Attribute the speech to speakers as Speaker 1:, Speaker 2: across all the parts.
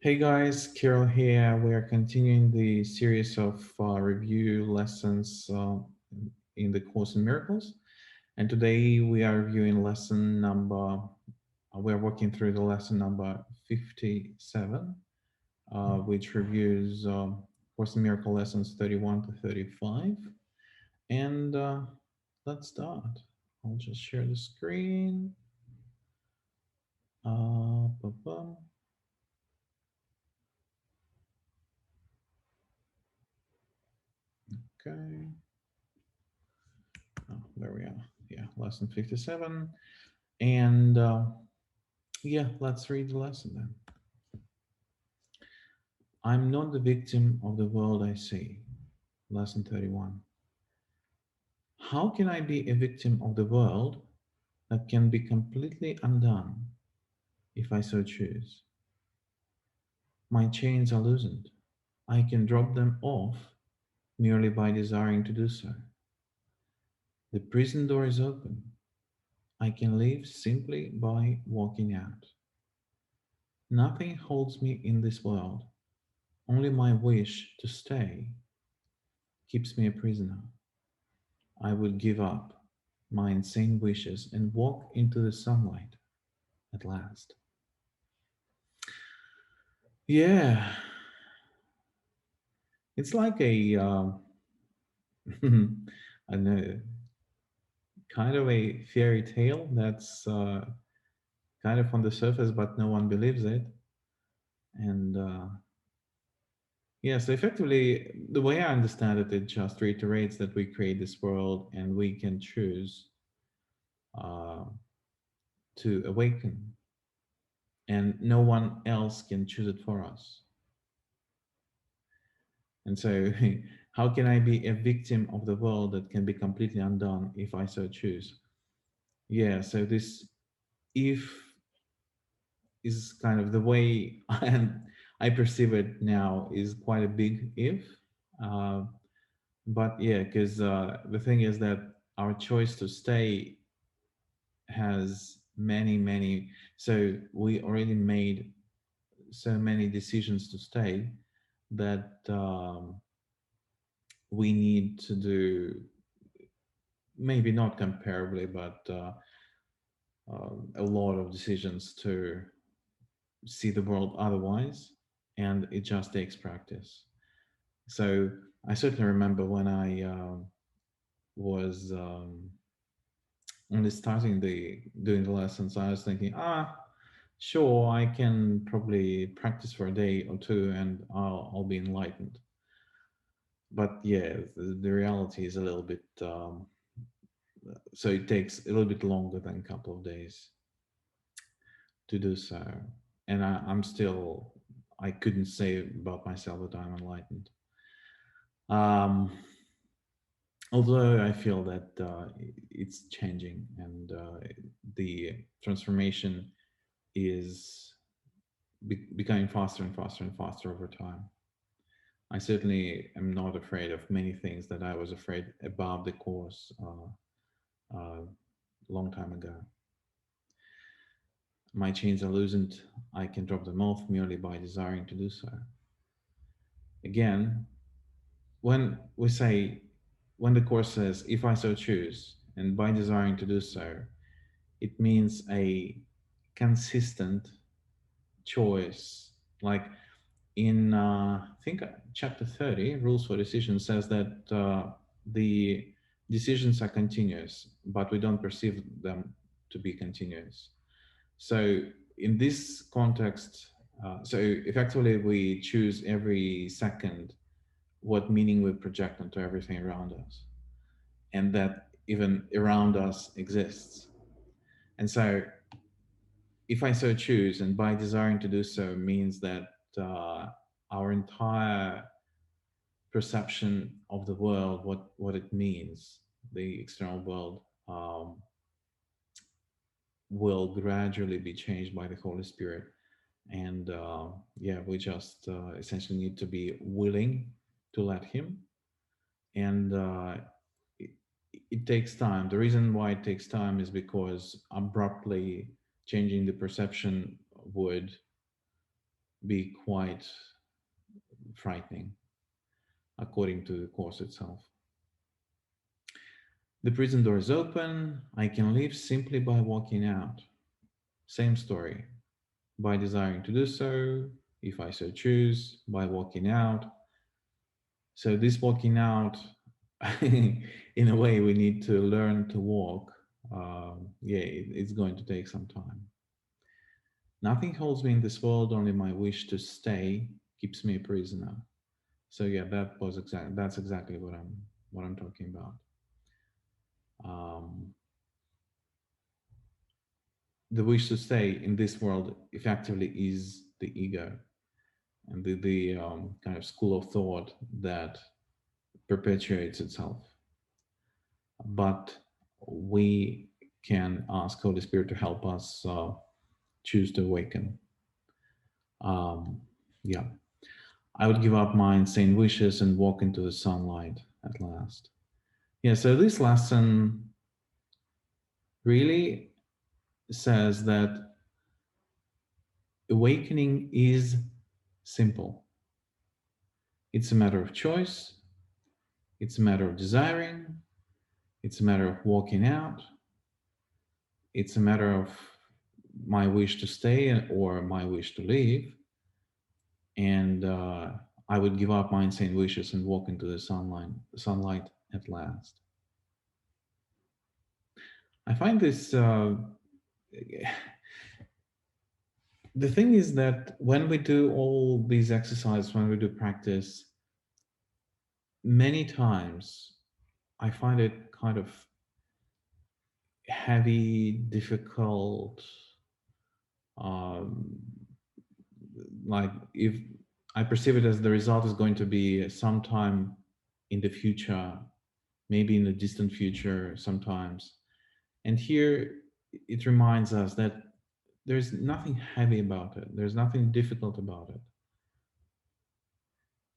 Speaker 1: Hey guys, Carol here. We are continuing the series of review lessons in the Course in Miracles. And today we are reviewing lesson number, we're working through the lesson number 57, which reviews Course in Miracle lessons 31 to 35. And let's start. I'll just share the screen. Ba-bum. Okay. Oh, there we are. Yeah, lesson 57. And yeah, let's read the lesson then. I'm not the victim of the world I see. Lesson 31. How can I be a victim of the world that can be completely undone if I so choose? My chains are loosened. I can drop them off merely by desiring to do so. The prison door is open. I can leave simply by walking out. Nothing holds me in this world. Only my wish to stay keeps me a prisoner. I would give up my insane wishes and walk into the sunlight at last. Yeah, it's like a, I don't know, kind of a fairy tale that's kind of on the surface, but no one believes it. And yeah, so effectively, the way I understand it, it just reiterates that we create this world and we can choose uh, to awaken, and no one else can choose it for us. And so, how can I be a victim of the world that can be completely undone if I so choose? Yeah, so this if is kind of the way I perceive it now is quite a big if. Uh, but yeah, because the thing is that our choice to stay has many, so we already made so many decisions to stay that we need to do maybe not comparably, but a lot of decisions to see the world otherwise, and it just takes practice. So I certainly remember when I was only starting the doing the lessons, I was thinking, sure, I can probably practice for a day or two, and I'll be enlightened. But yeah, the reality is a little bit. So it takes a little bit longer than a couple of days to do so. And I'm still, I couldn't say about myself that I'm enlightened. Um, Although I feel that it's changing and the transformation is becoming faster and faster and faster over time. I certainly am not afraid of many things that I was afraid about the course long time ago. My chains are loosened. I can drop them off merely by desiring to do so. Again, when we say, when the course says, if I so choose, and by desiring to do so, it means a consistent choice. Like in, I think, chapter 30, Rules for Decision, says that the decisions are continuous, but we don't perceive them to be continuous. So in this context, so effectively we choose every second what meaning we project onto everything around us, and that even around us exists. And so if I so choose, and by desiring to do so means that our entire perception of the world, what it means, the external world, will gradually be changed by the Holy Spirit. And yeah, we just essentially need to be willing to let Him. And it, it takes time. The reason why it takes time is because abruptly changing the perception would be quite frightening, according to the course itself. The prison door is open. I can leave simply by walking out. Same story. By desiring to do so, if I so choose, by walking out. So, this walking out, in a way, we need to learn to walk. Yeah, it's going to take some time. Nothing holds me in this world, only my wish to stay keeps me a prisoner. So yeah, that's exactly what I'm talking about. Um, the wish to stay in this world effectively is the ego and the kind of school of thought that perpetuates itself. But we can ask Holy Spirit to help us choose to awaken. Um, yeah, I would give up my insane wishes and walk into the sunlight at last. Yeah, so this lesson really says that awakening is simple. It's a matter of choice, it's a matter of desiring, it's a matter of walking out, it's a matter of my wish to stay or my wish to leave. And I would give up my insane wishes and walk into the sunlight at last. I find this. The thing is that when we do all these exercises, when we do practice, many times I find it kind of heavy, difficult. Um, like if I perceive it as the result is going to be sometime in the future, maybe in the distant future sometimes. And here it reminds us that there's nothing heavy about it, there's nothing difficult about it.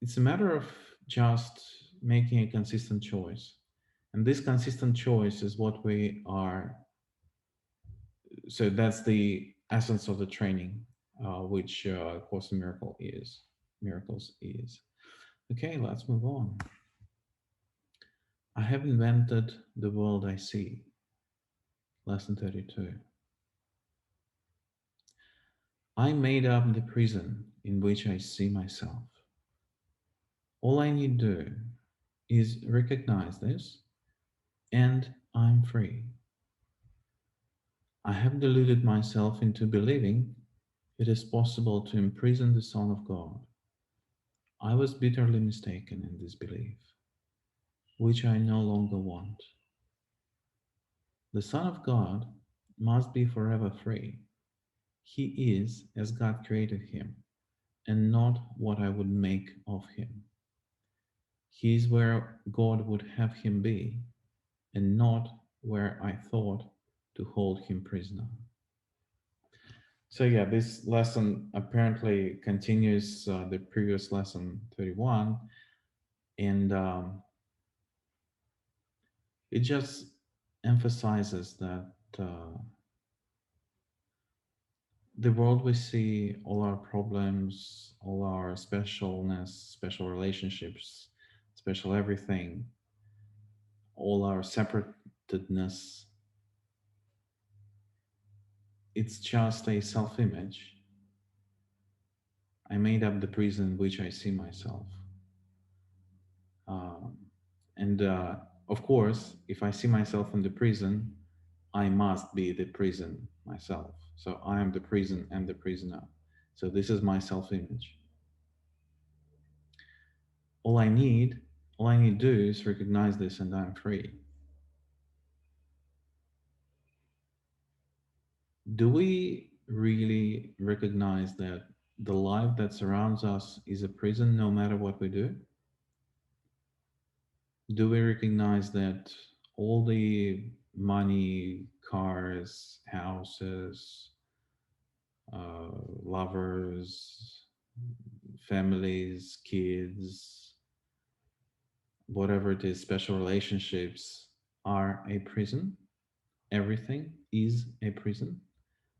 Speaker 1: It's a matter of just making a consistent choice. And this consistent choice is what we are. So that's the essence of the training, which Course in Miracles is. Okay, let's move on. I have invented the world I see. Lesson 32. I made up the prison in which I see myself. All I need to do is recognize this, and I'm free. I have deluded myself into believing it is possible to imprison the Son of God. I was bitterly mistaken in this belief, which I no longer want. The Son of God must be forever free. He is as God created him, and not what I would make of him. He is where God would have him be, and not where I thought to hold him prisoner. So yeah, this lesson apparently continues the previous lesson 31, and it just emphasizes that the world we see, all our problems, all our specialness, special relationships, special everything, all our separatedness, it's just a self-image. I made up the prison in which I see myself. Um, and of course, if I see myself in the prison, I must be the prison myself. So I am the prison and the prisoner. So this is my self-image. All I need, all I need to do is recognize this, and I'm free. Do we really recognize that the life that surrounds us is a prison no matter what we do? Do we recognize that all the money, cars, houses, lovers, families, kids, whatever it is, special relationships are a prison? Everything is a prison.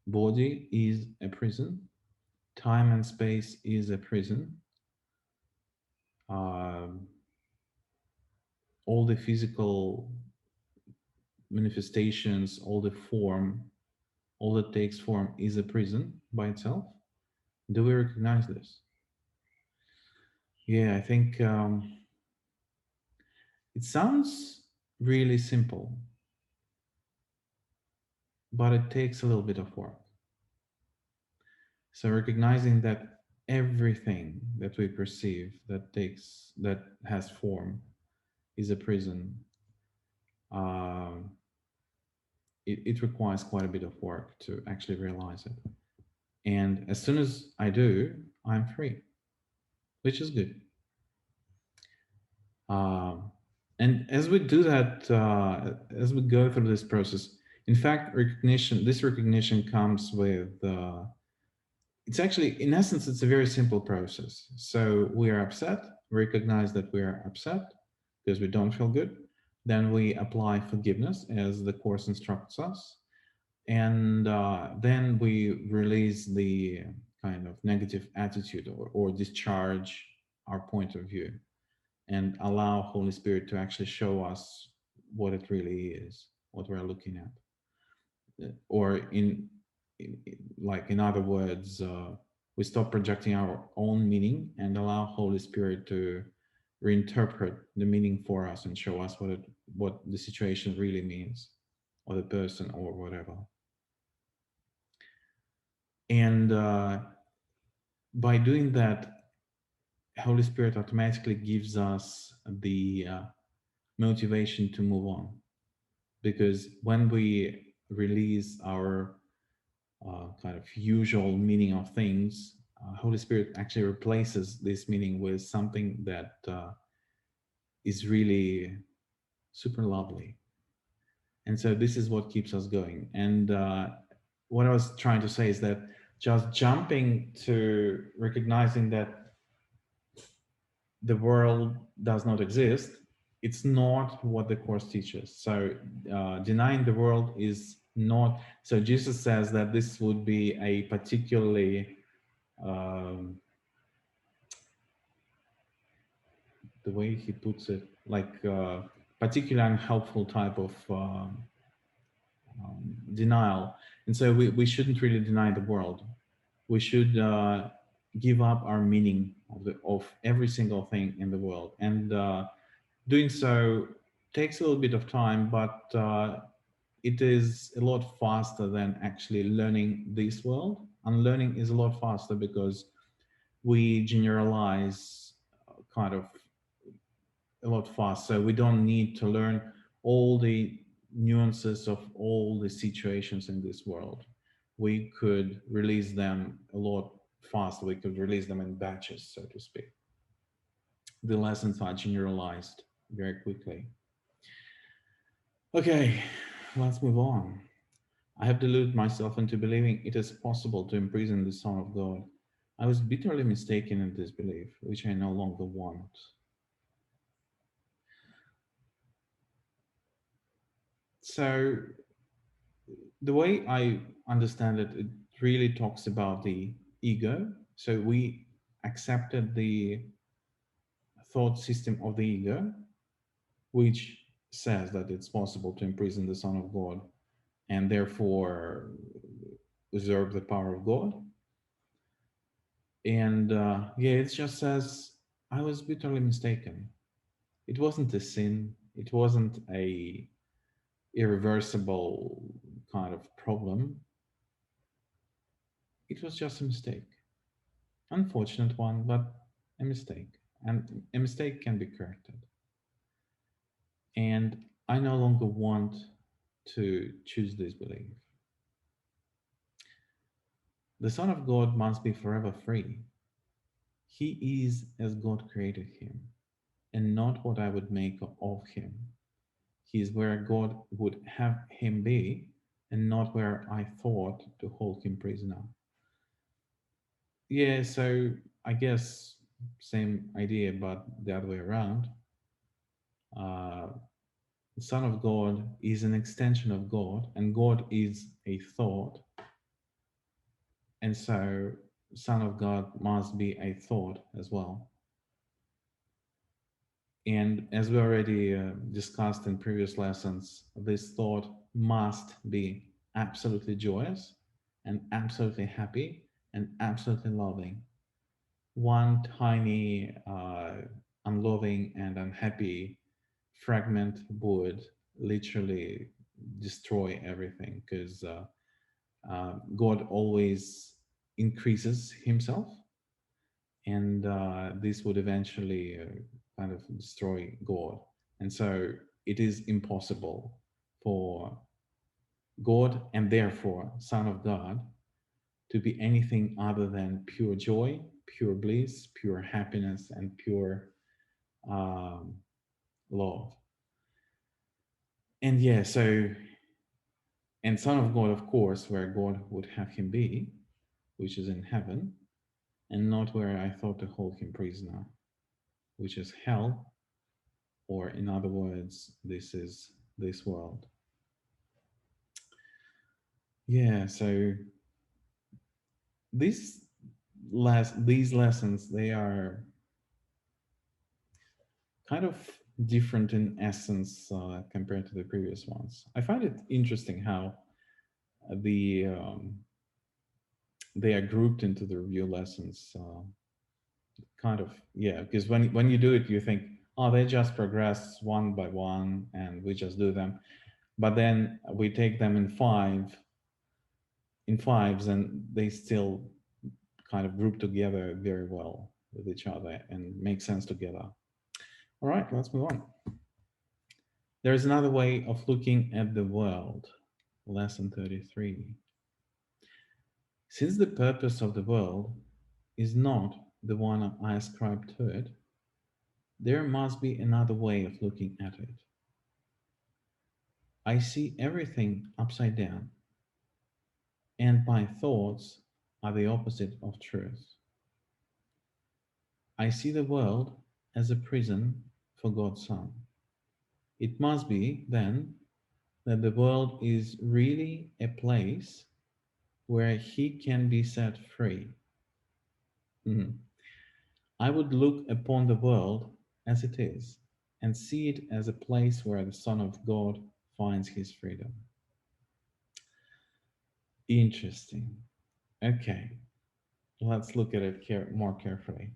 Speaker 1: Body is a prison. time and space is a prison. Um, all the physical manifestations, all the form, all that takes form is a prison by itself. Do we recognize this? Yeah, I think it sounds really simple, but it takes a little bit of work. So recognizing that everything that we perceive that has form is a prison, um, it requires quite a bit of work to actually realize it. And as soon as I do, I'm free, which is good. Um, and as we do that, as we go through this process, in fact, this recognition comes with, it's actually, in essence, it's a very simple process. So we are upset, recognize that we are upset because we don't feel good. Then we apply forgiveness as the Course instructs us. And then we release the kind of negative attitude, or discharge our point of view, and allow Holy Spirit to actually show us what it really is, what we're looking at. Or like in other words, we stop projecting our own meaning and allow Holy Spirit to reinterpret the meaning for us and show us what the situation really means, or the person, or whatever. And by doing that, Holy Spirit automatically gives us the motivation to move on. Because when we release our kind of usual meaning of things, Holy Spirit actually replaces this meaning with something that is really super lovely. And so this is what keeps us going. And what I was trying to say is that just jumping to recognizing that the world does not exist, it's not what the Course teaches. So denying the world is not. So Jesus says that this would be a particularly, um, the way he puts it, like particularly unhelpful type of denial. And so we shouldn't really deny the world. We should give up our meaning of every single thing in the world. And doing so takes a little bit of time, but it is a lot faster than actually learning this world. Unlearning is a lot faster because we generalize kind of a lot faster. So we don't need to learn all the nuances of all the situations in this world. We could release them a lot faster. We could release them in batches, so to speak. The lessons are generalized very quickly. Okay, let's move on. I have deluded myself into believing it is possible to imprison the Son of God. I was bitterly mistaken in this belief, which I no longer want. So, the way I understand it, it really talks about the ego. So, we accepted the thought system of the ego, which says that it's possible to imprison the Son of God and therefore usurp the power of God. And yeah, it just says, I was bitterly mistaken. It wasn't a sin. It wasn't a irreversible kind of problem. It was just a mistake. Unfortunate one, but a mistake. And a mistake can be corrected. And I no longer want to choose this belief. The Son of God must be forever free. He is as God created him, and not what I would make of him. He is where God would have him be, and not where I thought to hold him prisoner. Yeah, so I guess same idea, but the other way around. Uh, the Son of God is an extension of God, and God is a thought. And so Son of God must be a thought as well. And as we already discussed in previous lessons, this thought must be absolutely joyous and absolutely happy and absolutely loving. One tiny unloving and unhappy fragment would literally destroy everything, because God always increases himself, and this would eventually kind of destroy God. And so it is impossible for God, and therefore Son of God, to be anything other than pure joy, pure bliss, pure happiness, and pure um, love. And yeah, so, and Son of God, of course, where God would have him be, which is in heaven, and not where I thought to hold him prisoner, which is hell, or in other words, this is this world. Yeah, so these these lessons, they are kind of different in essence compared to the previous ones. I find it interesting how the they are grouped into the review lessons. Kind of, yeah, because when you do it, you think, oh, they just progress one by one, and we just do them. But then we take them in fives, and they still kind of group together very well with each other and make sense together. All right, let's move on. There is another way of looking at the world. Lesson 33. Since the purpose of the world is not the one I ascribe to it, there must be another way of looking at it. I see everything upside down, and my thoughts are the opposite of truth. I see the world as a prison for God's Son. It must be, then, that the world is really a place where He can be set free. Mhm. I would look upon the world as it is and see it as a place where the Son of God finds his freedom. Interesting. Okay, let's look at it more carefully.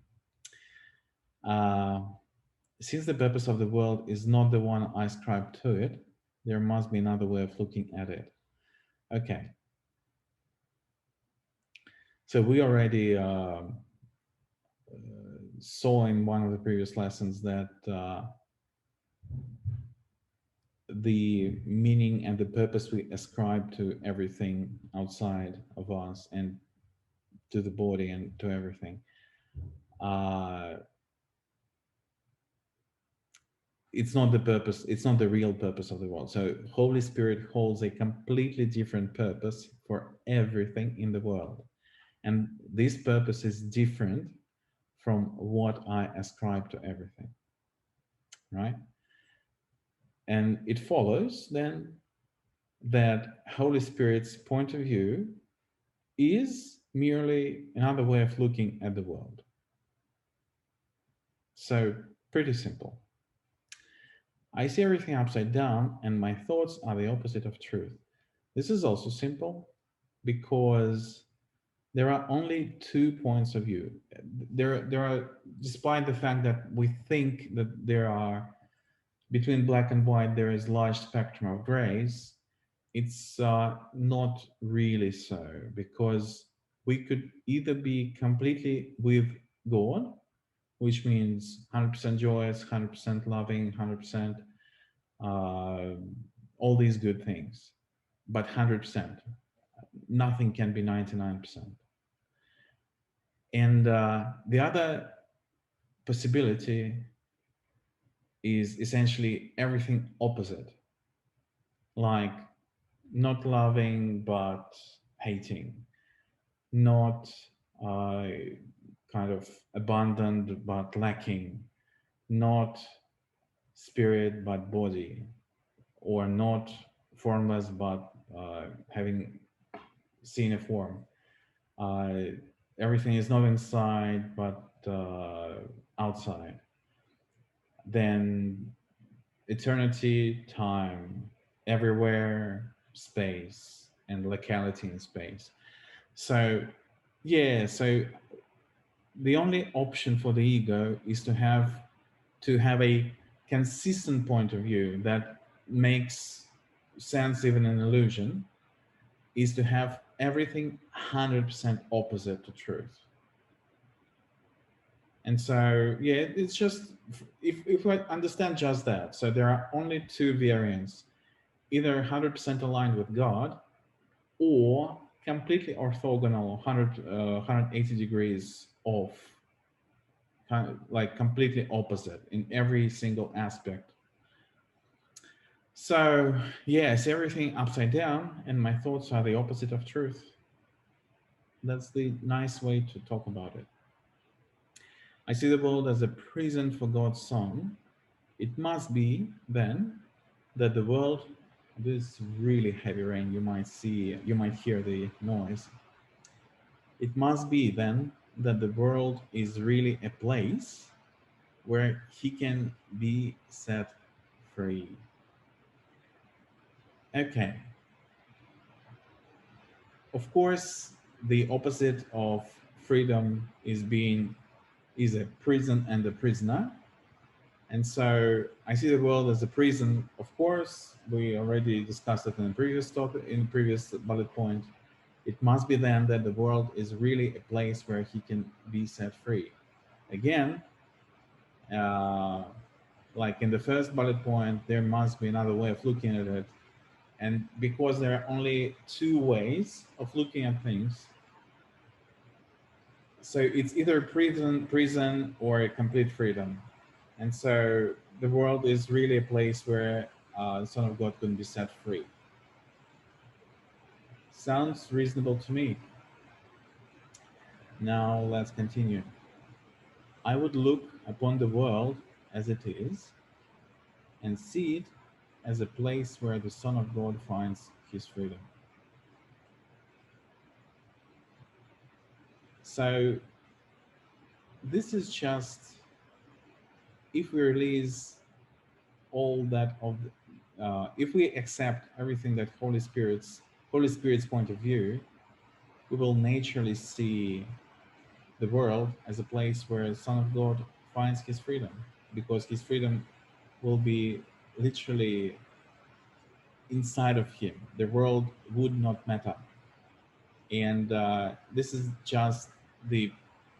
Speaker 1: Uh, since the purpose of the world is not the one I ascribe to it, there must be another way of looking at it. Okay, so we already saw in one of the previous lessons that the meaning and the purpose we ascribe to everything outside of us and to the body and to everything, uh, it's not the purpose, it's not the real purpose of the world. So Holy Spirit holds a completely different purpose for everything in the world, and this purpose is different from what I ascribe to everything, right? And it follows then that Holy Spirit's point of view is merely another way of looking at the world. So, pretty simple. I see everything upside down, and my thoughts are the opposite of truth. This is also simple because there are only 2 points of view. There are, despite the fact that we think that there are, between black and white, there is large spectrum of grays, it's not really so, because we could either be completely with God, which means 100% joyous, 100% loving, 100% uh, all these good things, but 100%. Nothing can be 99%. And the other possibility is essentially everything opposite, like not loving but hating, not uh, kind of abundant but lacking, not spirit but body, or not formless but having seen a form. everything is not inside but outside, then eternity, time, everywhere, space, and locality in space. So, yeah, so the only option for the ego is to have a consistent point of view that makes sense even in illusion, is to have everything 100% opposite to truth. And so, yeah, it's just, if we understand just that, so there are only two variants, either 100% aligned with God or completely orthogonal, 180 degrees off, kind of like completely opposite in every single aspect. So, yes, everything upside down, and my thoughts are the opposite of truth. That's the nice way to talk about it. I see the world as a prison for God's song. It must be then that the world, this really heavy rain, you might hear the noise. It must be then that the world is really a place where he can be set free. Okay, of course, the opposite of freedom is a prison and a prisoner. And so I see the world as a prison. Of course, we already discussed it in the previous topic, in the previous bullet point. It must be then that the world is really a place where he can be set free. Again, uh, like in the first bullet point, there must be another way of looking at it. And because there are only two ways of looking at things, so it's either prison or a complete freedom. And so the world is really a place where the Son of God can be set free. Sounds reasonable to me. Now let's continue. I would look upon the world as it is and see it as a place where the Son of God finds his freedom. So this is just, if we release all that of if we accept everything that Holy Spirit's point of view, we will naturally see the world as a place where the Son of God finds his freedom, because his freedom will be literally inside of him. The world would not matter. And this is just the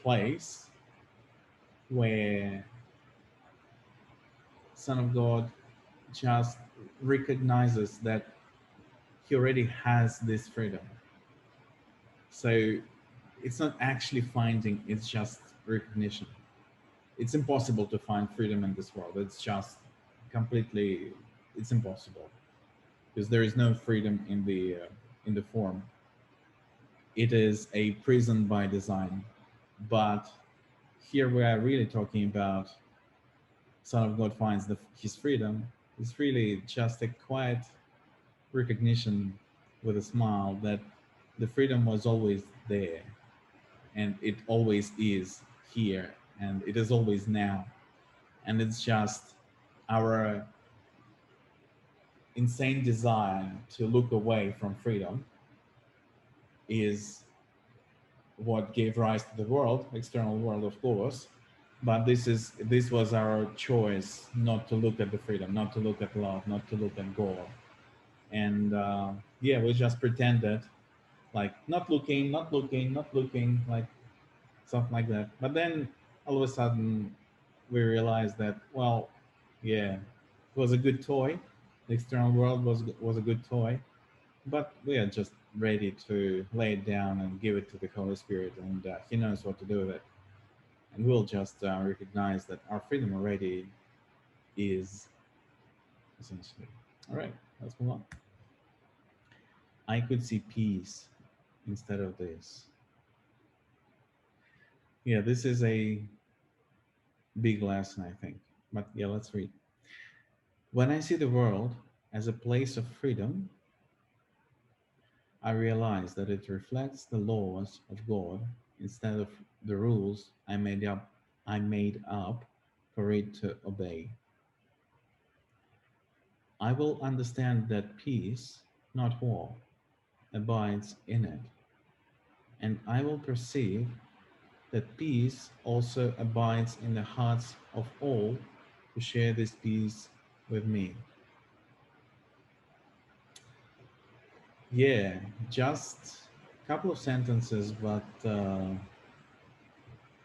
Speaker 1: place where Son of God just recognizes that he already has this freedom. So it's not actually finding, it's just recognition. It's impossible to find freedom in this world. It's just completely, it's impossible, because there is no freedom in the form. It is a prison by design. But here we are really talking about Son of God finds his freedom. It's really just a quiet recognition with a smile that the freedom was always there, and it always is here, and it is always now. And it's just our insane desire to look away from freedom is what gave rise to the world, external world, of course. But this was our choice, not to look at the freedom, not to look at love, not to look at God. And yeah, we just pretended, like not looking, not looking, not looking, like something like that. But then all of a sudden we realized that, well, yeah, it was a good toy. The external world was a good toy, but we are just ready to lay it down and give it to the Holy Spirit, and He knows what to do with it. And we'll just recognize that our freedom already is, essentially. All right, let's move on. I could see peace instead of this. Yeah, this is a big lesson, I think. But yeah, let's read. When I see the world as a place of freedom, I realize that it reflects the laws of God instead of the rules I made up for it to obey. I will understand that peace, not war, abides in it, and I will perceive that peace also abides in the hearts of all who share this peace with me. Yeah, just a couple of sentences, but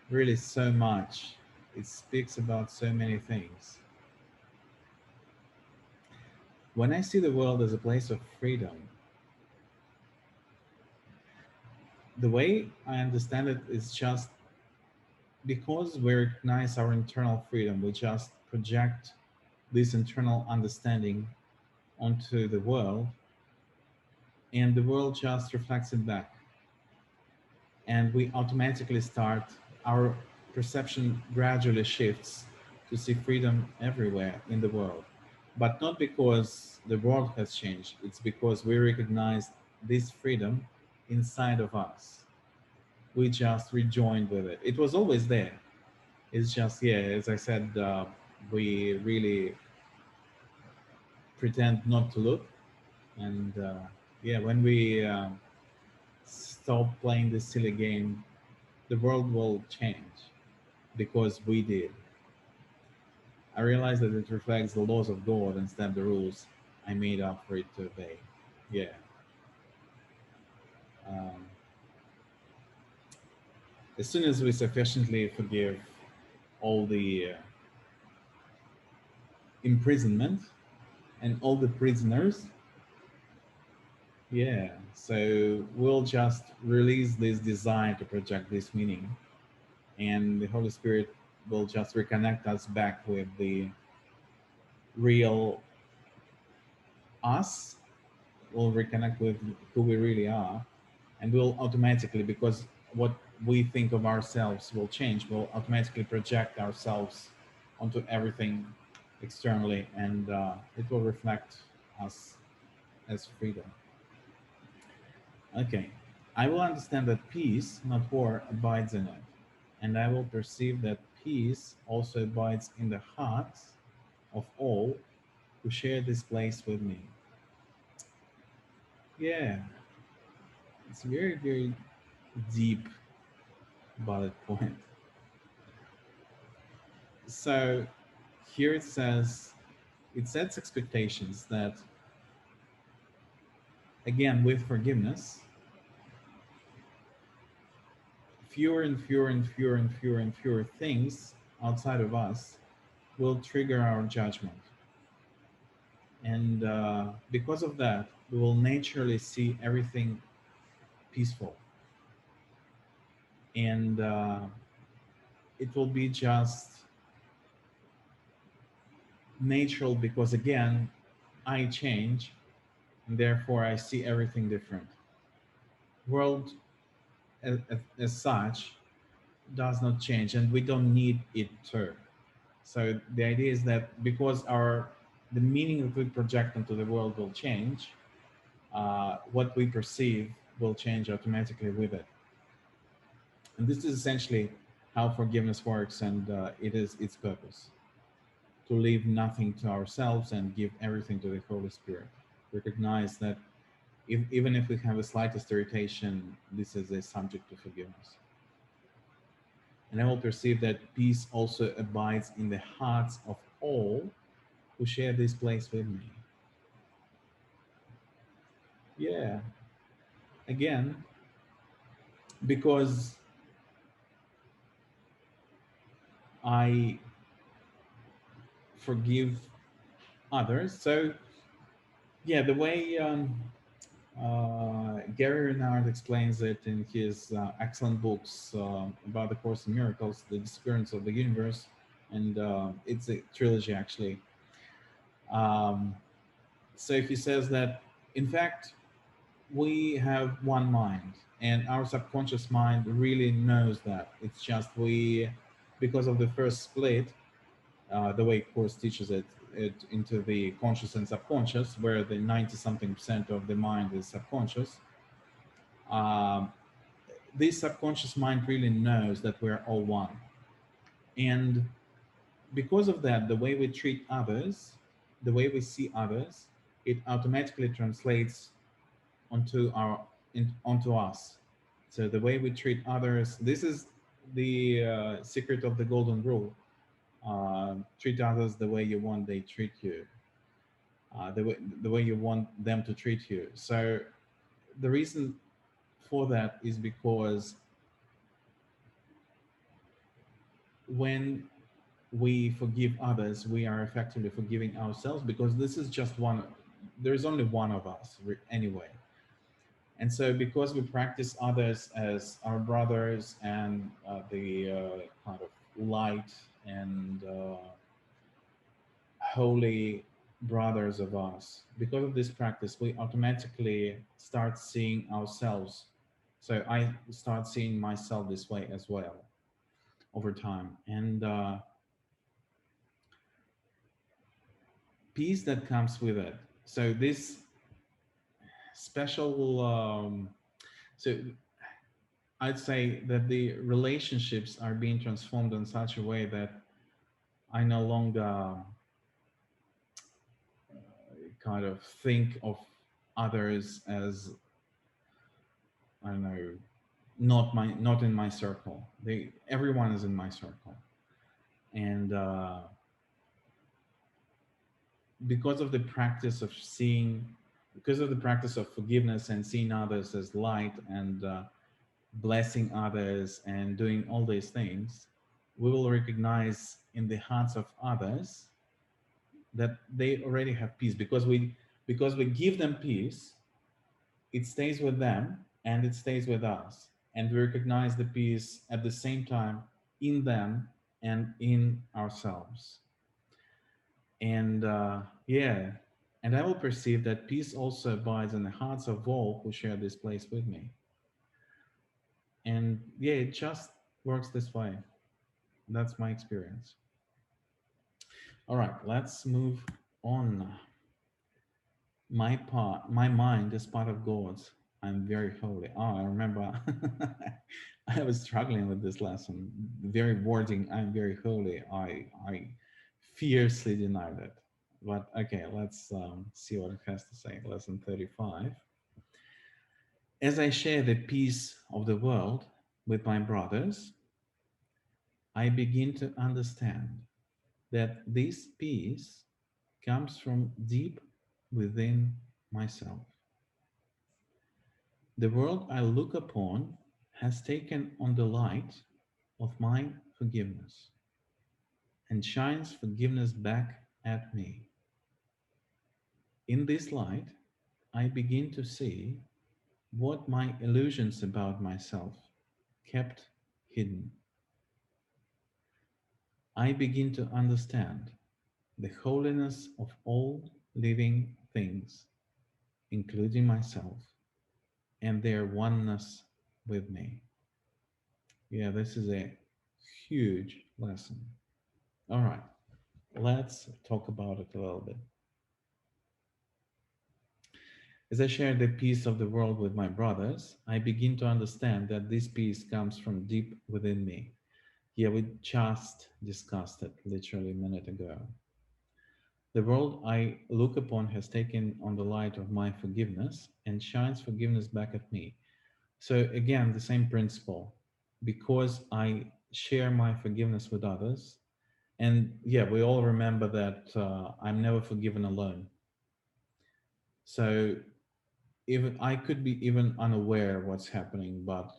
Speaker 1: really so much. It speaks about so many things. When I see the world as a place of freedom, the way I understand it is just because we recognize our internal freedom, we just project this internal understanding onto the world, and the world just reflects it back. And we automatically start, our perception gradually shifts to see freedom everywhere in the world. But not because the world has changed, it's because we recognize this freedom inside of us. We just rejoined with it. It was always there. It's just, yeah, as I said, we really pretend not to look. And yeah, when we stop playing this silly game, the world will change because we did. I realized that it reflects the laws of God instead of the rules I made up for it to obey. Yeah. Um, as soon as we sufficiently forgive all the imprisonment and all the prisoners, yeah, so we'll just release this desire to project this meaning, and the Holy Spirit will just reconnect us back with the real us. We'll reconnect with who we really are, and we'll automatically, because what we think of ourselves will change, we'll automatically project ourselves onto everything externally, and it will reflect us as freedom. Okay. I will understand that peace, not war, abides in it, and I will perceive that peace also abides in the hearts of all who share this place with me. Yeah, it's very, very deep bullet point. So here it says, it sets expectations that, again, with forgiveness, fewer and fewer and fewer and fewer and fewer things outside of us will trigger our judgment. And because of that, we will naturally see everything peaceful. And it will be just natural because, again, I change and therefore I see everything different. World as such does not change, and we don't need it to. So the idea is that because our the meaning that we project into the world will change, what we perceive will change automatically with it. And this is essentially how forgiveness works, and it is its purpose to leave nothing to ourselves and give everything to the Holy Spirit. Recognize that even if we have the slightest irritation, this is a subject to forgiveness. And I will perceive that peace also abides in the hearts of all who share this place with me. Yeah, again, because I forgive others. So, yeah, the way Gary Renard explains it in his excellent books about the Course in Miracles, The Disappearance of the Universe, and it's a trilogy actually. Um, so he says that, in fact, we have one mind, and our subconscious mind really knows that. It's just we, because of the first split, the way Course teaches it into the conscious and subconscious, where the 90 something percent of the mind is subconscious. Um, this subconscious mind really knows that we're all one. And because of that, the way we treat others, the way we see others, it automatically translates onto us. So the way we treat others, this is the secret of the golden rule. Treat others the way you want they treat you, the way you want them to treat you. So the reason for that is because when we forgive others, we are effectively forgiving ourselves, because this is just one. There's only one of us anyway. And so, because we practice others as our brothers and the kind of light and holy brothers of us, because of this practice, we automatically start seeing ourselves. So I start seeing myself this way as well over time. And peace that comes with it. So this special, so I'd say that the relationships are being transformed in such a way that I no longer kind of think of others as, I don't know, not in my circle. Everyone is in my circle, and because of the practice of seeing, because of the practice of forgiveness and seeing others as light and blessing others and doing all these things, we will recognize in the hearts of others that they already have peace, because we give them peace. It stays with them and it stays with us, and we recognize the peace at the same time in them and in ourselves. And yeah, and I will perceive that peace also abides in the hearts of all who share this place with me. And yeah, it just works this way. That's my experience. All right, let's move on. My mind is part of God's. I'm very holy. Oh, I remember I was struggling with this lesson. Very wording, I'm very holy. I fiercely denied it. But okay, let's see what it has to say. Lesson 35. As I share the peace of the world with my brothers, I begin to understand that this peace comes from deep within myself. The world I look upon has taken on the light of my forgiveness and shines forgiveness back at me. In this light, I begin to see what my illusions about myself kept hidden. I begin to understand the holiness of all living things, including myself, and their oneness with me. Yeah, this is a huge lesson. All right, let's talk about it a little bit. As I share the peace of the world with my brothers, I begin to understand that this peace comes from deep within me. Yeah, we just discussed it literally a minute ago. The world I look upon has taken on the light of my forgiveness and shines forgiveness back at me. So, again, the same principle. Because I share my forgiveness with others, and yeah, we all remember that I'm never forgiven alone. So, even I could be even unaware of what's happening, but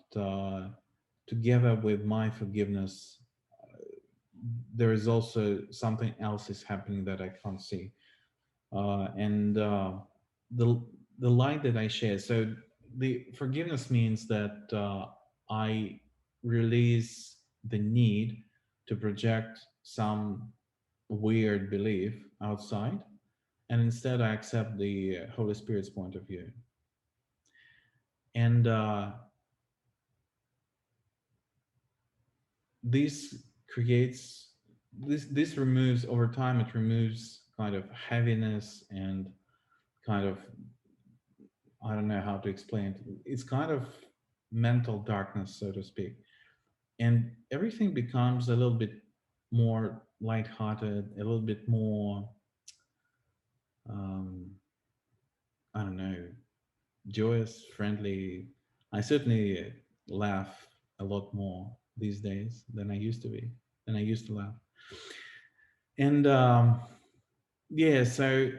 Speaker 1: together with my forgiveness, there is also something else is happening that I can't see. And the the light that I share. So the forgiveness means that I release the need to project some weird belief outside, and instead I accept the Holy Spirit's point of view. And this creates this removes over time. It removes kind of heaviness and kind of, I don't know how to explain it. It's kind of mental darkness, so to speak. And everything becomes a little bit more lighthearted, a little bit more, um, I don't know, joyous, friendly. I certainly laugh a lot more these days than I used to be, than I used to laugh. And yeah, so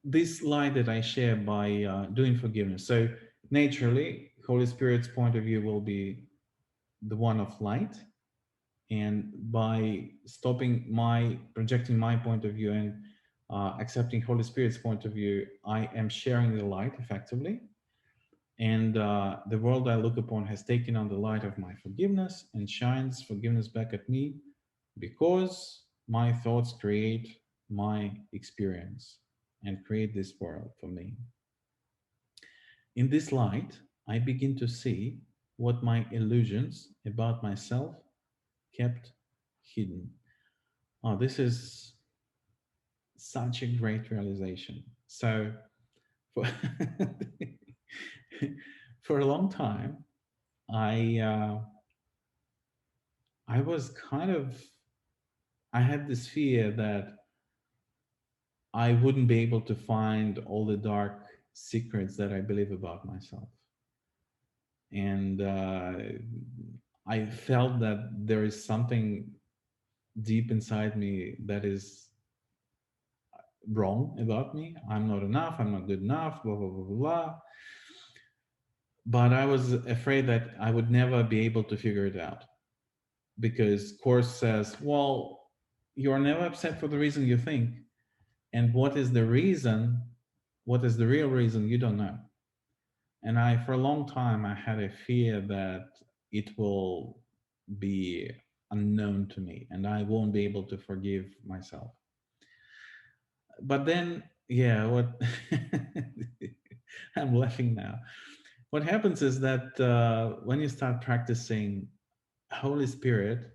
Speaker 1: this light that I share by doing forgiveness. So naturally, Holy Spirit's point of view will be the one of light, and by stopping my projecting my point of view and accepting Holy Spirit's point of view, I am sharing the light effectively, and the world I look upon has taken on the light of my forgiveness and shines forgiveness back at me, because my thoughts create my experience and create this world for me. In this light, I begin to see what my illusions about myself kept hidden. Oh, this is such a great realization. So, for, for a long time, I I was kind of I had this fear that I wouldn't be able to find all the dark secrets that I believe about myself, and I felt that there is something deep inside me that is wrong about me. I'm not enough. I'm not good enough. Blah blah blah blah blah. But I was afraid that I would never be able to figure it out, because course says, well, you're never upset for the reason you think, and what is the reason, what is the real reason, you don't know. And I, for a long time, I had a fear that it will be unknown to me and I won't be able to forgive myself. But then, yeah, what I'm laughing now. What happens is that when you start practicing, Holy Spirit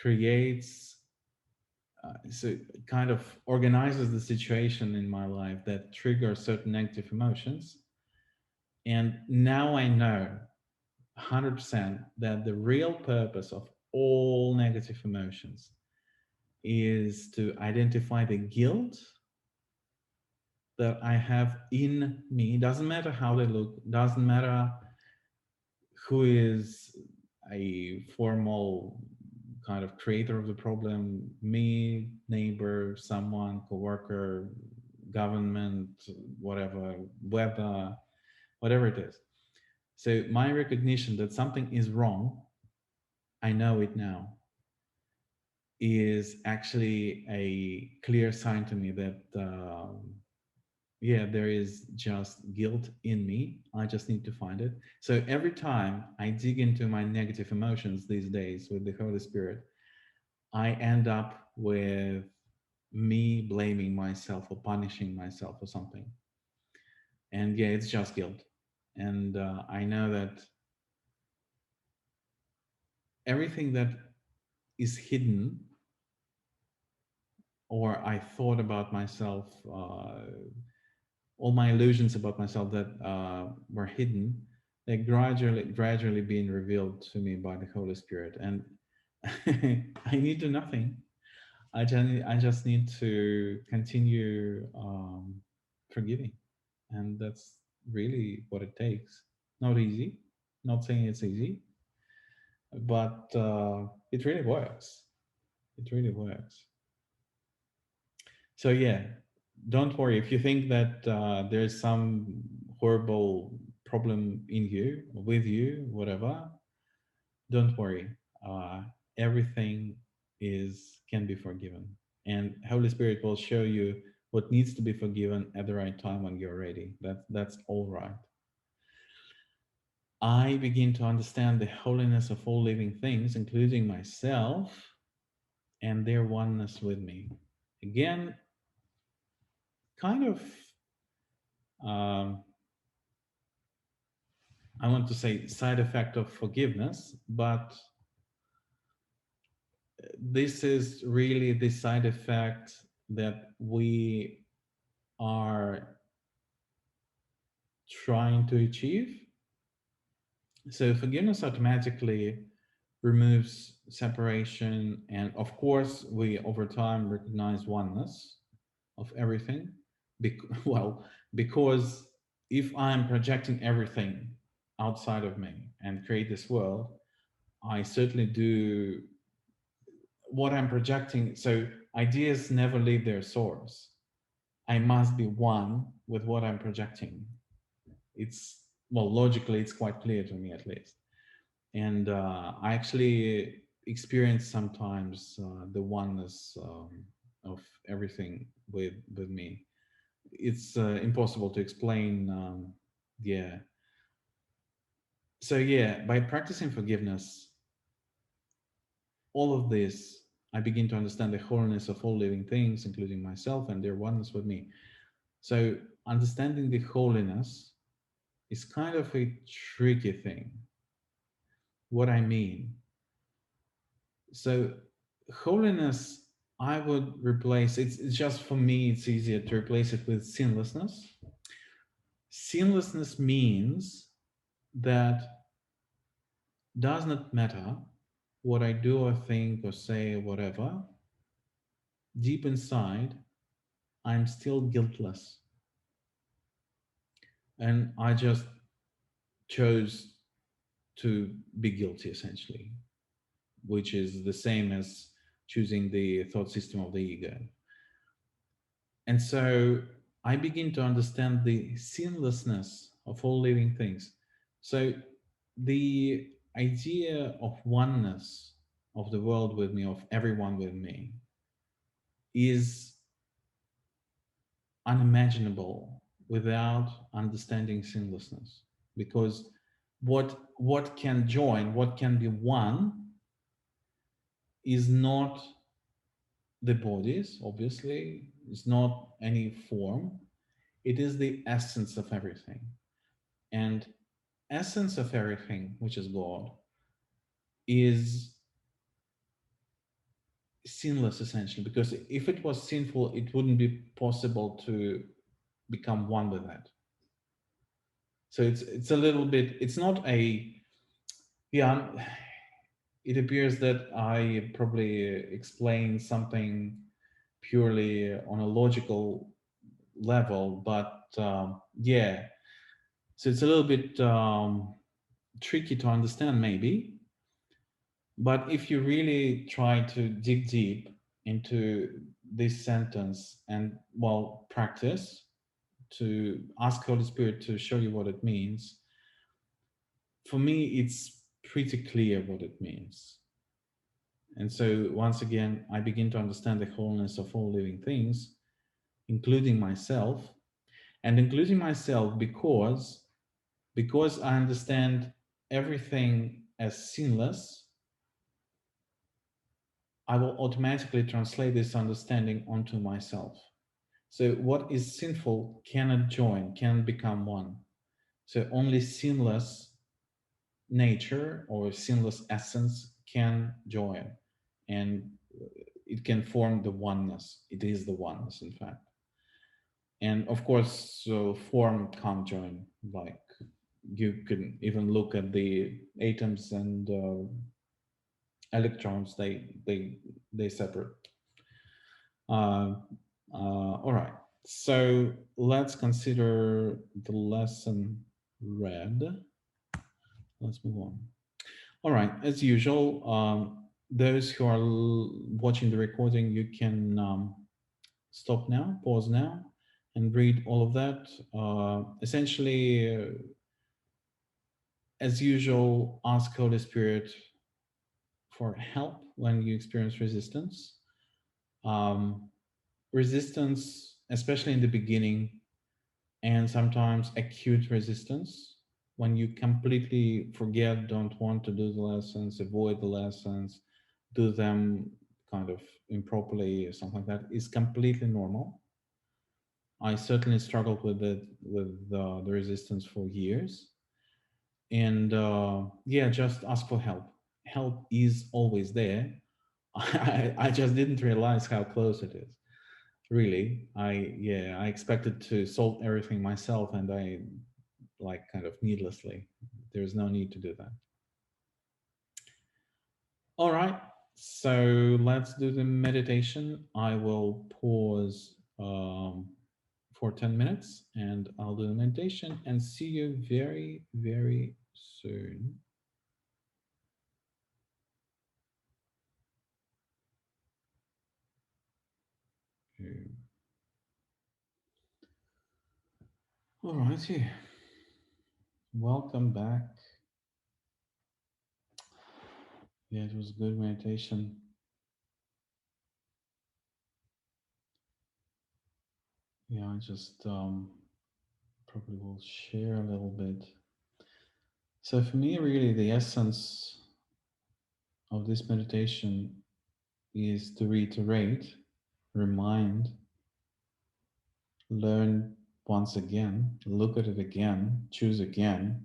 Speaker 1: creates, so it kind of organizes the situation in my life that trigger certain negative emotions. And now I know 100% that the real purpose of all negative emotions is to identify the guilt that I have in me. Doesn't matter how they look, doesn't matter who is a formal kind of creator of the problem, me, neighbor, someone, coworker, government, whatever, weather, whatever it is. So my recognition that something is wrong, I know it now, is actually a clear sign to me that yeah, there is just guilt in me. I just need to find it. So every time I dig into my negative emotions these days with the Holy Spirit, I end up with me blaming myself or punishing myself for something. And yeah, it's just guilt. And I know that everything that is hidden, or I thought about myself, all my illusions about myself that were hidden, they're gradually being revealed to me by the Holy Spirit. And I need to do nothing. I just need to continue forgiving, and that's really what it takes. Not easy. Not saying it's easy, but it really works. It really works. So yeah, don't worry if you think that there's some horrible problem in you, with you, whatever. Don't worry. Uh, Everything is can be forgiven, and Holy Spirit will show you what needs to be forgiven at the right time when you're ready. That's all right. I begin to understand the holiness of all living things, including myself, and their oneness with me. Again, kind of, um, I want to say side effect of forgiveness, but this is really the side effect that we are trying to achieve. So forgiveness automatically removes separation, and of course, we over time recognize oneness of everything. Well, because if I'm projecting everything outside of me and create this world, I certainly do what I'm projecting. So ideas never leave their source. I must be one with what I'm projecting. It's, well, logically, it's quite clear to me at least. And I actually experience sometimes the oneness of everything with me. It's impossible to explain. Yeah. So yeah, by practicing forgiveness, all of this, I begin to understand the wholeness of all living things, including myself, and their oneness with me. So understanding the holiness is kind of a tricky thing. What I mean, so holiness, I would replace it's just for me, it's easier to replace it with sinlessness. Sinlessness means that does not matter what I do or think or say or whatever, deep inside, I'm still guiltless. And I just chose to be guilty, essentially, which is the same as choosing the thought system of the ego. And so I begin to understand the sinlessness of all living things. So the idea of oneness of the world with me, of everyone with me, is unimaginable without understanding sinlessness. Because what can join, what can be one, is not the bodies, obviously, it's not any form. It is the essence of everything. And essence of everything, which is God, is sinless essentially, because if it was sinful, it wouldn't be possible to become one with that. So it's a little bit, it's not a, yeah, it appears that I probably explain something purely on a logical level, but yeah, so it's a little bit tricky to understand maybe. But if you really try to dig deep into this sentence and, well, practice to ask Holy Spirit to show you what it means, for me, it's pretty clear what it means. And so once again, I begin to understand the wholeness of all living things, including myself, and including myself because I understand everything as sinless. I will automatically translate this understanding onto myself. So what is sinful cannot join, cannot become one. So only sinless nature or sinless essence can join, and it can form the oneness. It is the oneness, in fact. And of course, so form can't join. Like you can even look at the atoms and electrons; they separate. Uh, all right. So let's consider the lesson read. Let's move on. All right. As usual, those who are watching the recording, you can stop now, pause now, and read all of that. Essentially, as usual, ask Holy Spirit for help when you experience resistance. Um, Resistance, especially in the beginning, and sometimes acute resistance when you completely forget, don't want to do the lessons, avoid the lessons, do them kind of improperly or something like that, is completely normal. I certainly struggled with it, with the resistance for years. And yeah, just ask for help. Help is always there. I just didn't realize how close it is. Really, I expected to solve everything myself, and I like kind of needlessly. There's no need to do that. All right, so let's do the meditation. I will pause for 10 minutes and I'll do the meditation and see you very, very soon. Okay. All righty. Welcome back. Yeah, it was good meditation. Yeah, I just probably will share a little bit. So for me, really, the essence of this meditation is to reiterate, remind, learn once again, look at it again, choose again,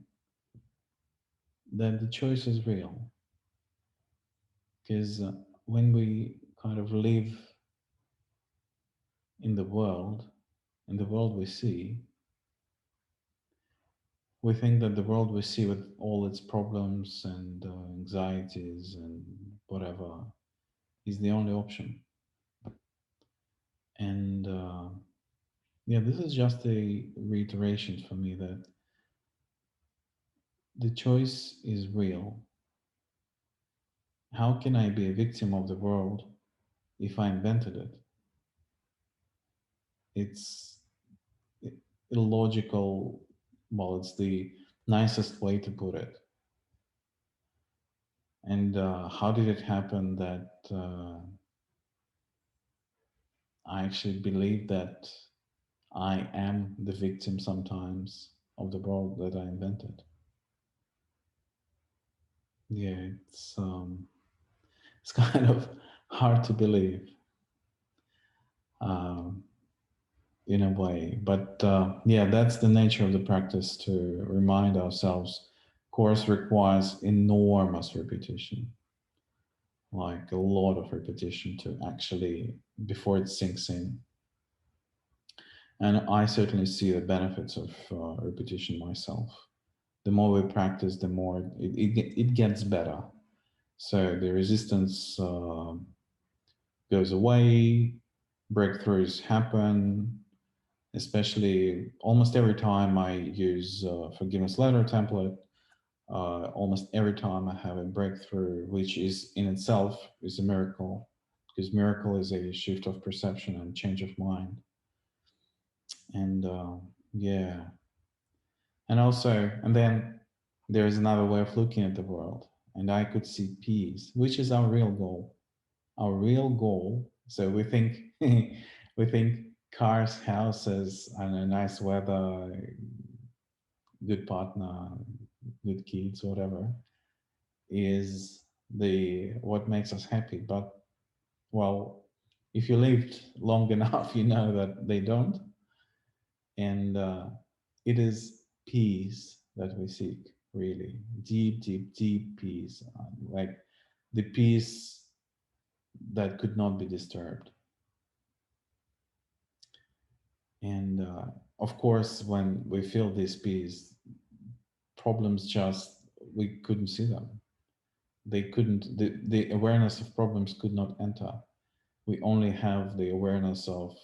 Speaker 1: that the choice is real. Because when we kind of live in the world we see, we think that the world we see with all its problems and anxieties and whatever is the only option. And yeah, this is just a reiteration for me that the choice is real. How can I be a victim of the world if I invented it? It's illogical. Well, it's the nicest way to put it. And how did it happen that I actually believe that I am the victim sometimes of the world that I invented? Yeah, it's kind of hard to believe um, in a way, but yeah, that's the nature of the practice, to remind ourselves. Course requires enormous repetition, like a lot of repetition to actually before it sinks in. And I certainly see the benefits of repetition myself. The more we practice, the more it gets better. So the resistance goes away, breakthroughs happen, especially almost every time I use forgiveness letter template. Almost every time I have a breakthrough, which is in itself is a miracle, because miracle is a shift of perception and change of mind. And yeah, and also, and then there is another way of looking at the world, and I could see peace, which is our real goal. Our real goal. So we think we think cars, houses, and a nice weather, good partner, good kids, whatever, is the what makes us happy. But well, if you lived long enough, you know that they don't. And it is peace that we seek, really deep, deep, deep peace, like the peace that could not be disturbed. And of course, when we feel this peace, problems just, we couldn't see them. They couldn't, the awareness of problems could not enter. We only have the awareness of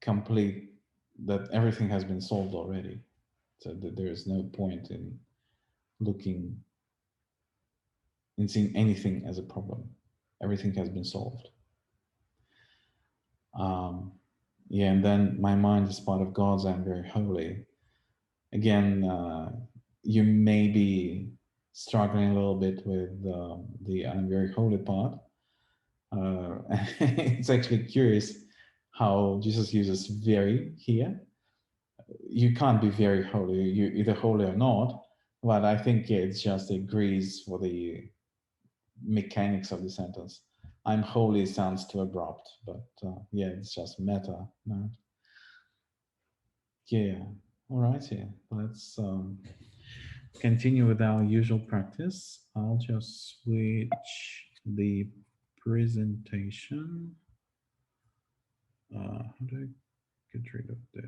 Speaker 1: complete, that everything has been solved already. So that there is no point in looking, in seeing anything as a problem. Everything has been solved. Um, yeah, and then my mind is part of God's, I'm very holy. Again, you may be struggling a little bit with the I'm very holy part. It's actually curious how Jesus uses very here. You can't be very holy, you're either holy or not. But I think yeah, it's just a grease for the mechanics of the sentence. I'm holy sounds too abrupt, but yeah, it's just meta. No? Yeah. All right. Yeah. Let's continue with our usual practice. I'll just switch the presentation. How do I get rid of this?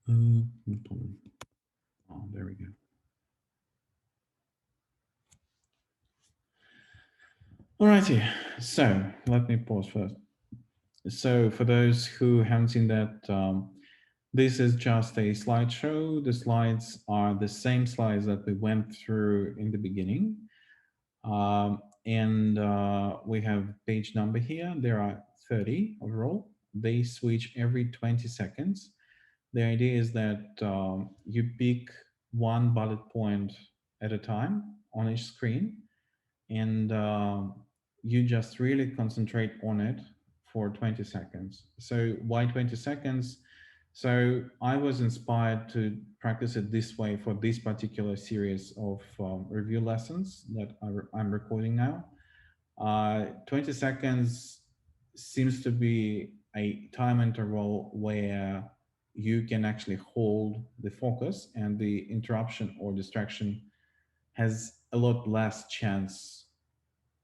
Speaker 1: No problem. Oh, there we go. Alrighty, so let me pause first. So for those who haven't seen that, this is just a slideshow. The slides are the same slides that we went through in the beginning. And we have page number here. There are 30 overall. They switch every 20 seconds. The idea is that you pick one bullet point at a time on each screen, and you just really concentrate on it for 20 seconds. So why 20 seconds? So I was inspired to practice it this way for this particular series of review lessons that I'm recording now. 20 seconds seems to be a time interval where you can actually hold the focus, and the interruption or distraction has a lot less chance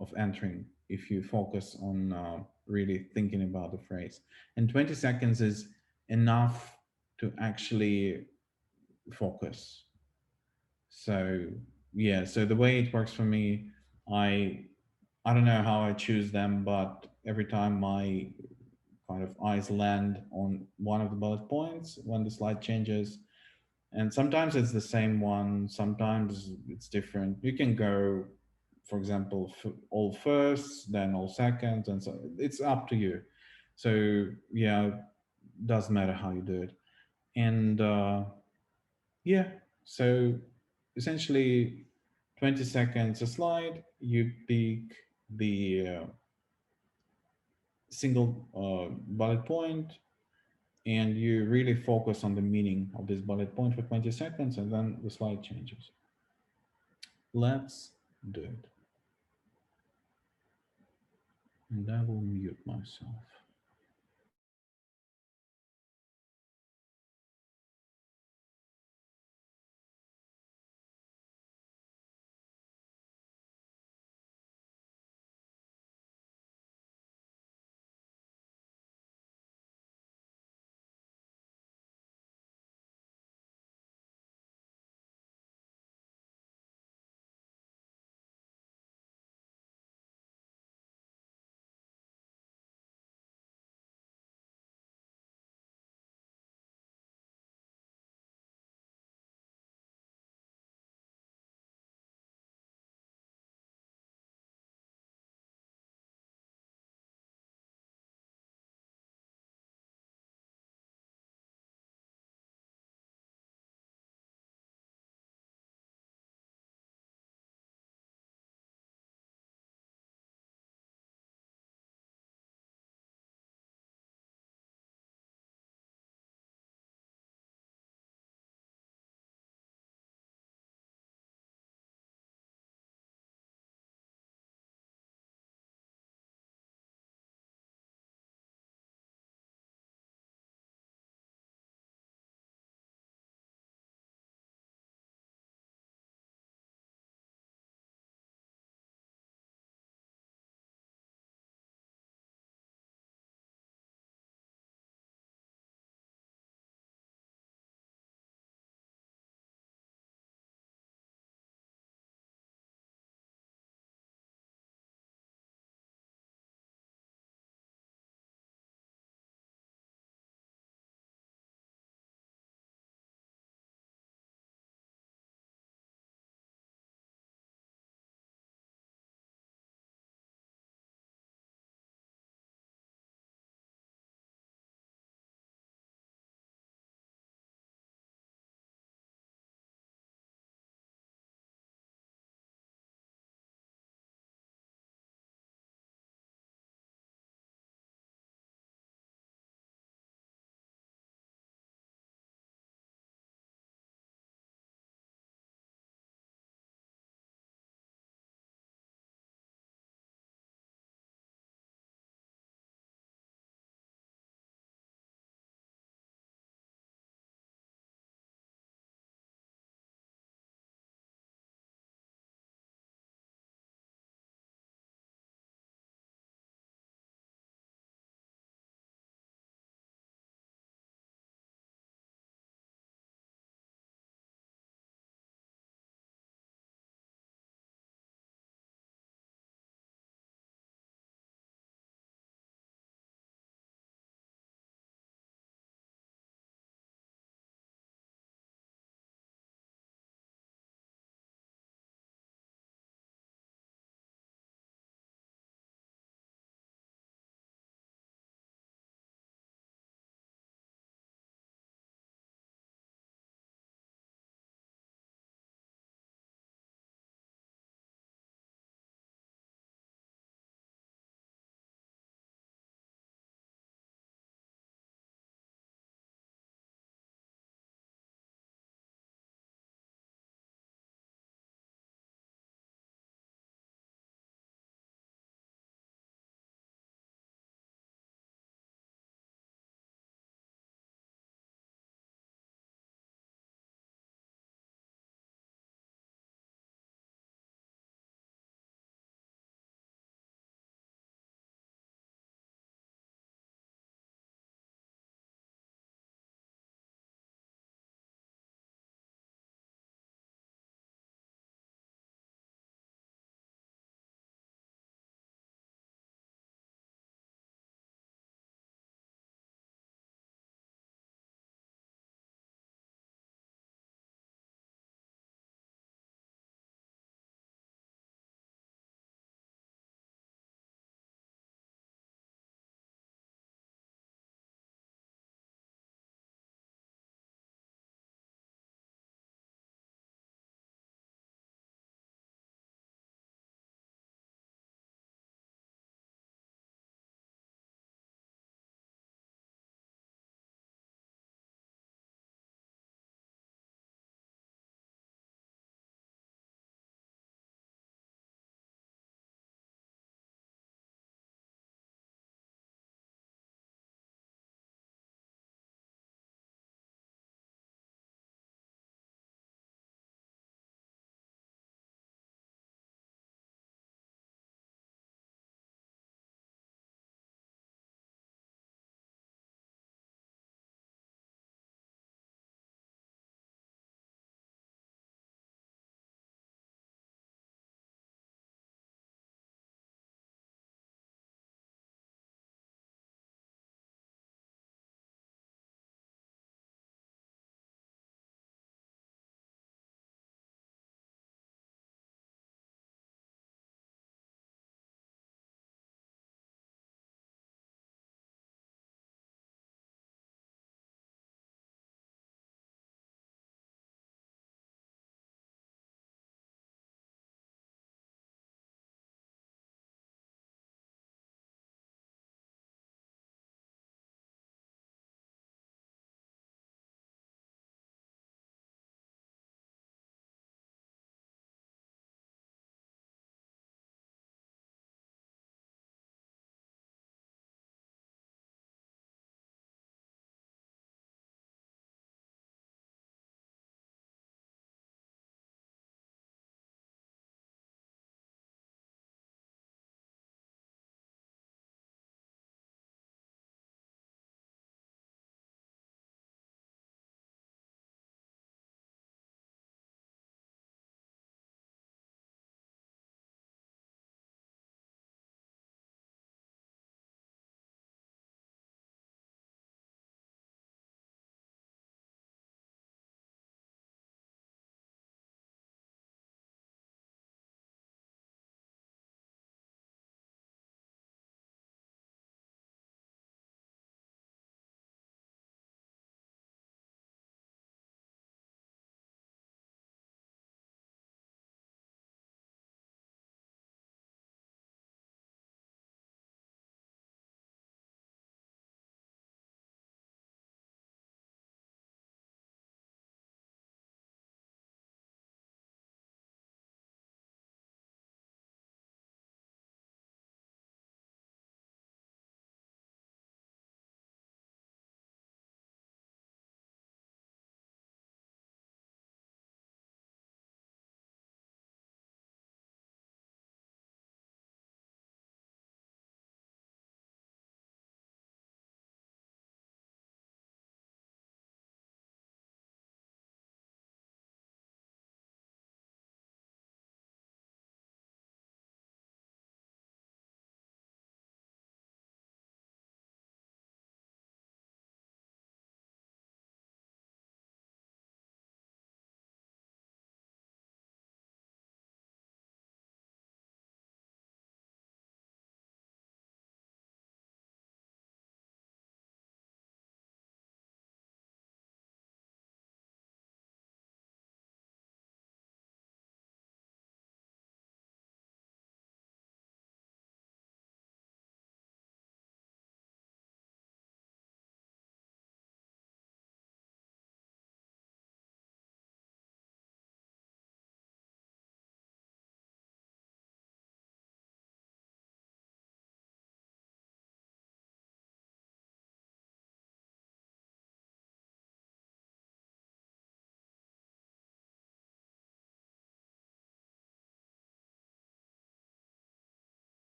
Speaker 1: of entering if you focus on really thinking about the phrase. And 20 seconds is enough to actually focus. So yeah, so the way it works for me, I I don't know how I choose them, but every time my kind of eyes land on one of the bullet points when the slide changes, and sometimes it's the same one, sometimes it's different. You can go, for example, all first, then all seconds, and so it's up to you. So yeah, doesn't matter how you do it. And yeah, so essentially 20 seconds a slide, you pick the single bullet point, and you really focus on the meaning of this bullet point for 20 seconds, and then the slide changes. Let's do it. And I will mute myself.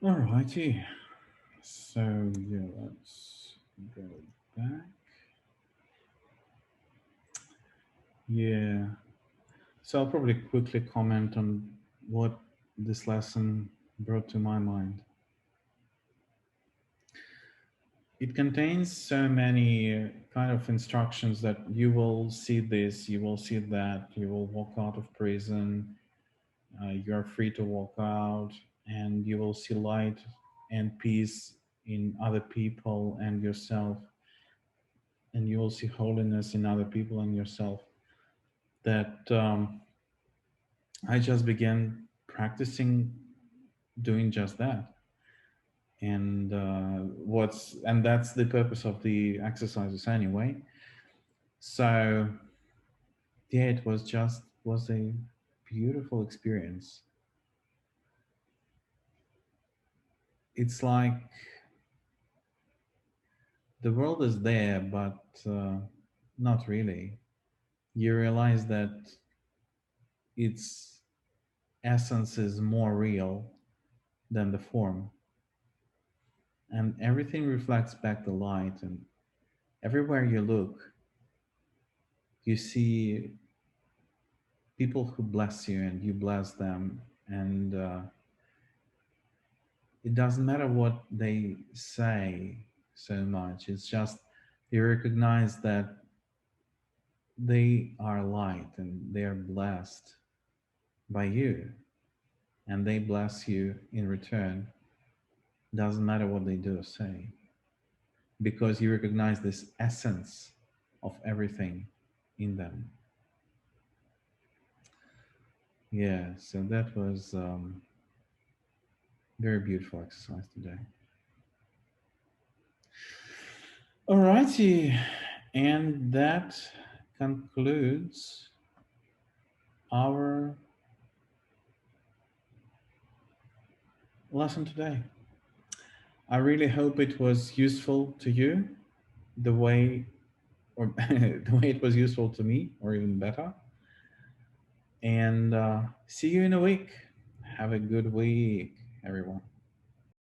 Speaker 1: Alrighty. So yeah, let's go back. Yeah. So I'll probably quickly comment on what this lesson brought to my mind. It contains so many kind of instructions that you will see this, you will see that, you will walk out of prison, you are free to walk out, and you will see light and peace in other people and yourself, and you will see holiness in other people and yourself. That I just began practicing doing just that. And that's the purpose of the exercises anyway. So yeah, it was a beautiful experience. It's like the world is there, but not really. You realize that its essence is more real than the form, and everything reflects back the light. And everywhere you look, you see people who bless you, and you bless them. And it doesn't matter what they say so much. It's just you recognize that they are light and they are blessed by you, and they bless you in return. Doesn't matter what they do or say, because you recognize this essence of everything in them. Yeah, so that was very beautiful exercise today. Alrighty, and that concludes our lesson today. I really hope it was useful to you the way, or the way it was useful to me, or even better. And see you in a week. Have a good week, everyone.